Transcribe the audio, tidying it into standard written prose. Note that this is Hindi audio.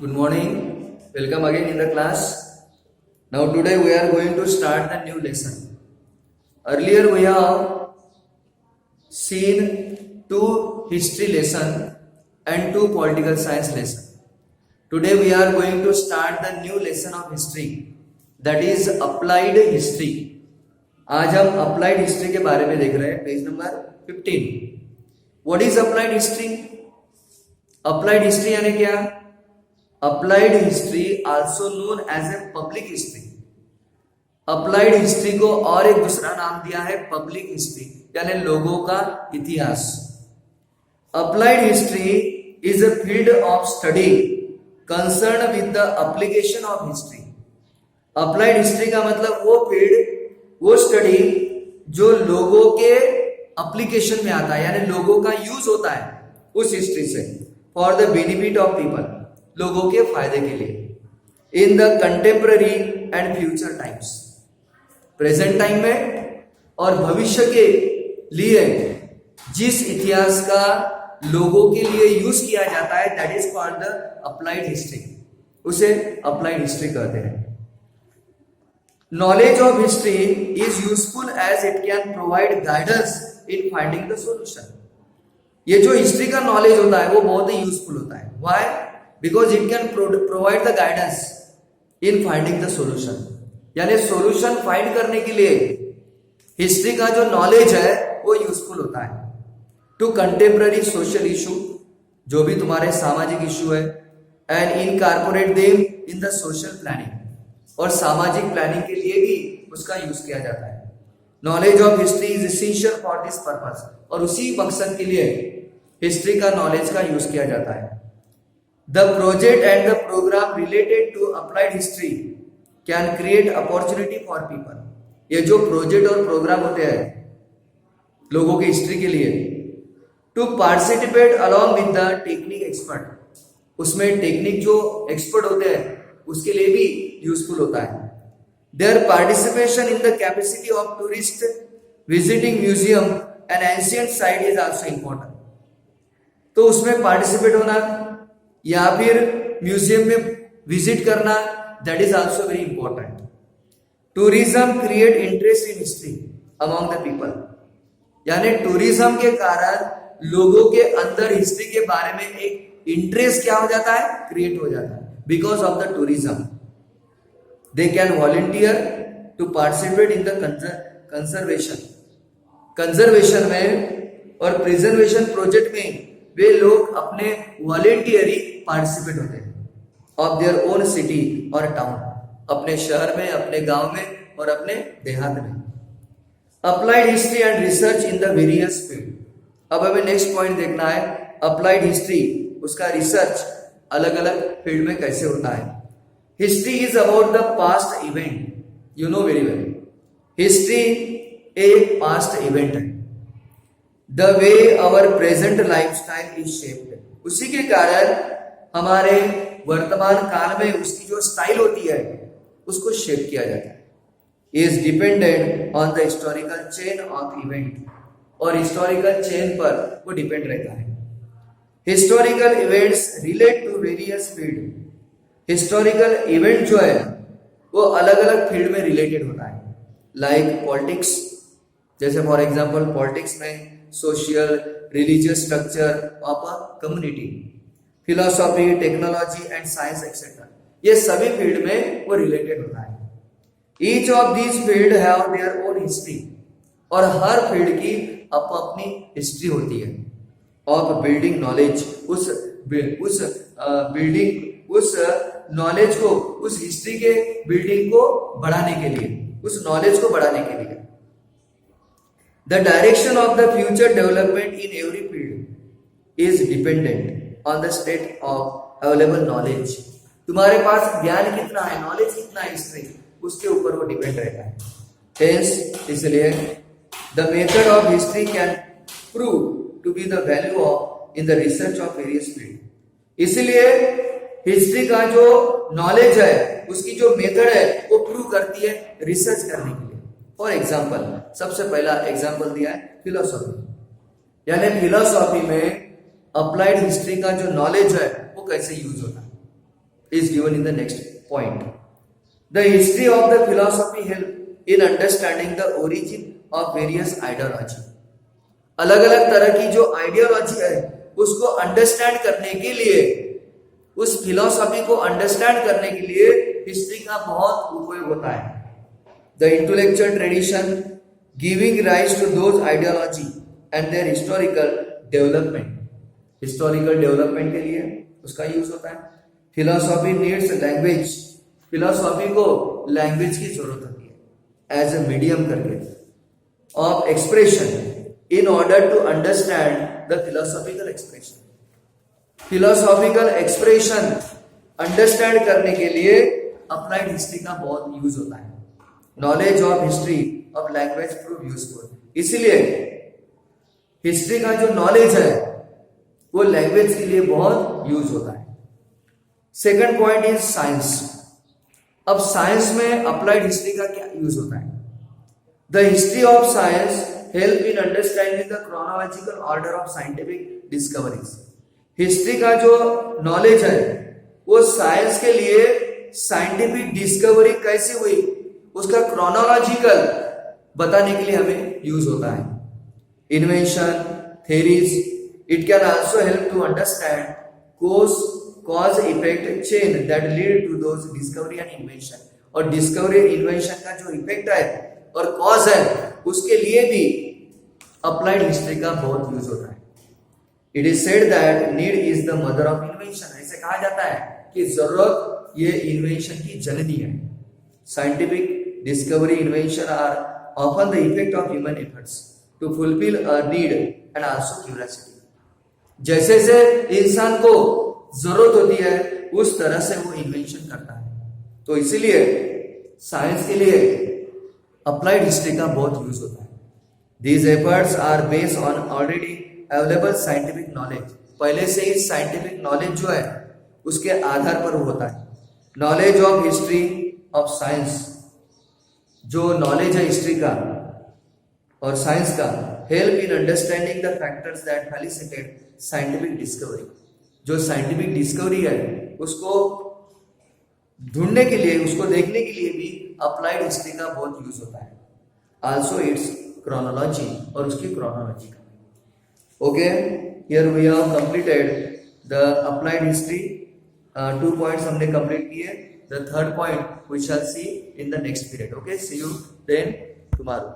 Good morning. Welcome again in the class. Now today we are going to start the new lesson. Earlier we have seen two history lesson and two political science lesson. Today we are going to start the new lesson of history, that is applied history. आज हम applied history के बारे में देख रहे हैं, page number 15. What is applied history? Applied history यानी क्या? Applied history also known as a public history. Applied history को और एक दूसरा नाम दिया है public history, यानी लोगों का इतिहास. Applied history is a field of study concerned with the application of history. Applied history का मतलब वो फील्ड, वो स्टडी जो लोगों के एप्लीकेशन में आता है, यानी लोगों का यूज होता है उस हिस्ट्री से for the benefit of people, लोगों के फायदे के लिए in the contemporary and future times, present time में और भविष्य के लिए जिस इतिहास का लोगों के लिए यूज किया जाता है, that is called the applied history. उसे अप्लाइड हिस्ट्री कहते हैं. Knowledge of history is useful as it can provide guidance in finding the solution. ये जो हिस्ट्री का नॉलेज होता है वो बहुत ही यूजफुल होता है. Why? Because it can provide the guidance in finding the solution. यानी सॉल्यूशन फाइंड करने के लिए हिस्ट्री का जो नॉलेज है वो यूजफुल होता है. टू कंटेम्पररी सोशल इशू, जो भी तुम्हारे सामाजिक इशू है, and incorporate them in the social planning, और सामाजिक प्लानिंग के लिए भी उसका यूज किया जाता है. Knowledge of history is essential for this purpose, और उसी मकसद के लिए हिस्ट्री का नॉलेज का यूज किया जाता है. The project and the programme related to applied history can create opportunity for people. ये जो प्रोजेक्ट और प्रोग्राम होते हैं लोगों की हिस्ट्री के लिए, to participate along with the technique expert, उसमें टेक्निक जो एक्सपर्ट होते हैं उसके लिए भी यूजफुल होता है. Their participation in the capacity of tourist visiting museum and ancient site is also important. तो उसमें पार्टिसिपेट होना या फिर म्यूजियम में विजिट करना, that is also very important. Tourism create interest in history among the people, यानी टूरिज्म के कारण लोगों के अंदर हिस्ट्री के बारे में एक इंटरेस्ट क्या हो जाता है, क्रिएट हो जाता है. Because of the tourism, they can volunteer to participate in the conservation में और preservation project में वे लोग अपने volunteering participate होते हैं of their own city और town, अपने शहर में, अपने गांव में और अपने देहात में. Applied history and research in the various field. अब हमें नेक्स्ट पॉइंट देखना है, अप्लाइड हिस्ट्री, उसका रिसर्च अलग अलग फील्ड में कैसे होता है. History is about the past event, you know very well. History एक पास्ट इवेंट है. The way our present lifestyle is shaped, उसी के कारण हमारे वर्तमान काल में उसकी जो स्टाइल होती है उसको शेप किया जाता है. Is dependent on the historical chain of event, और हिस्टोरिकल चेन पर वो डिपेंड रहता है. Historical events relate to various field. Historical event जो है वो अलग अलग फील्ड में रिलेटेड होता है. लाइक पॉलिटिक्स, जैसे फॉर एग्जांपल पॉलिटिक्स में social religious structure of a community, philosophy, technology and science etcetera, ये सभी फील्ड में वो रिलेटेड होता है. Each of these field have their own history, और हर फील्ड की अपनी हिस्ट्री होती है. ऑफ बिल्डिंग नॉलेज, उस बिल्डिंग, उस नॉलेज को, उस हिस्ट्री के बिल्डिंग को बढ़ाने के लिए, उस नॉलेज को बढ़ाने के लिए. The direction of the future development in every field is dependent on the state of available knowledge. तुम्हारे पास ज्ञान कितना है, नॉलेज कितना है हिस्ट्री, उसके ऊपर वो डिपेंड रहता है. हेंस इसलिए the method of history can prove to be the value of in the research of various field. इसलिए हिस्ट्री का जो नॉलेज है उसकी जो मेथड है वो प्रूव करती है रिसर्च करने के लिए. फॉर एग्जांपल, सबसे पहला एग्जांपल दिया है फिलोसॉफी, यानी फिलोसॉफी में अप्लाइड हिस्ट्री का जो नॉलेज है वो कैसे यूज होता है. is given in the next point. The history of the philosophy help in understanding the origin of various ideology. अलग अलग तरह की जो आइडियोलॉजी है उसको अंडरस्टैंड करने के लिए, उस फिलॉसफी को अंडरस्टैंड करने के लिए हिस्ट्री का बहुत उपयोग होता है. The intellectual tradition giving rise to those ideology and their historical development. Historical development के लिए उसका यूज होता है. Philosophy needs language. फिलॉसफी को लैंग्वेज की जरूरत होती है एज ए मीडियम करके of expression in order to understand the philosophical expression. Philosophical expression understand करने के लिए applied history का बहुत यूज होता है. Knowledge of history of language prove useful. इसलिए हिस्ट्री का जो नॉलेज है वो लैंग्वेज के लिए बहुत यूज होता है. Second point is science. अब साइंस में अप्लाइड हिस्ट्री का क्या यूज होता है? The history of science help in understanding the chronological order of scientific discoveries. History का जो नॉलेज है वो साइंस के लिए साइंटिफिक डिस्कवरी कैसे हुई उसका क्रोनोलॉजिकल बताने के लिए हमें यूज होता है. Invention theories. It can also help to understand cause effect chain that lead to those discovery and invention. और डिस्कवरी इन्वेंशन का जो इफेक्ट है और कॉज है उसके लिए भी अप्लाइड हिस्ट्री का बहुत यूज होता है. It is said that need is the mother of invention. ऐसे कहा जाता है कि जरूरत ये इन्वेंशन की जननी है. Scientific discovery invention are often the effect of human efforts to fulfil a need and also curiosity. जैसे जैसे इंसान को जरूरत होती है उस तरह से वो इन्वेंशन करता है. तो इसीलिए साइंस के लिए अप्लाइड हिस्ट्री का बहुत यूज होता है. These efforts are based on already available scientific knowledge. पहले से ही साइंटिफिक नॉलेज जो है उसके आधार पर होता है. Knowledge of history of science. जो नॉलेज है हिस्ट्री का और साइंस का help in understanding the factors that facilitate scientific discovery. जो साइंटिफिक डिस्कवरी है उसको ढूंढने के लिए, उसको देखने के लिए भी अप्लाइड हिस्ट्री का बहुत यूज होता है. आल्सो इट्स क्रोनोलॉजी और उसकी क्रोनोलॉजी का. Okay, here we have completed the applied history. 2 points हमने कंप्लीट किए. The third point we shall see in the next period. Okay, see you then tomorrow.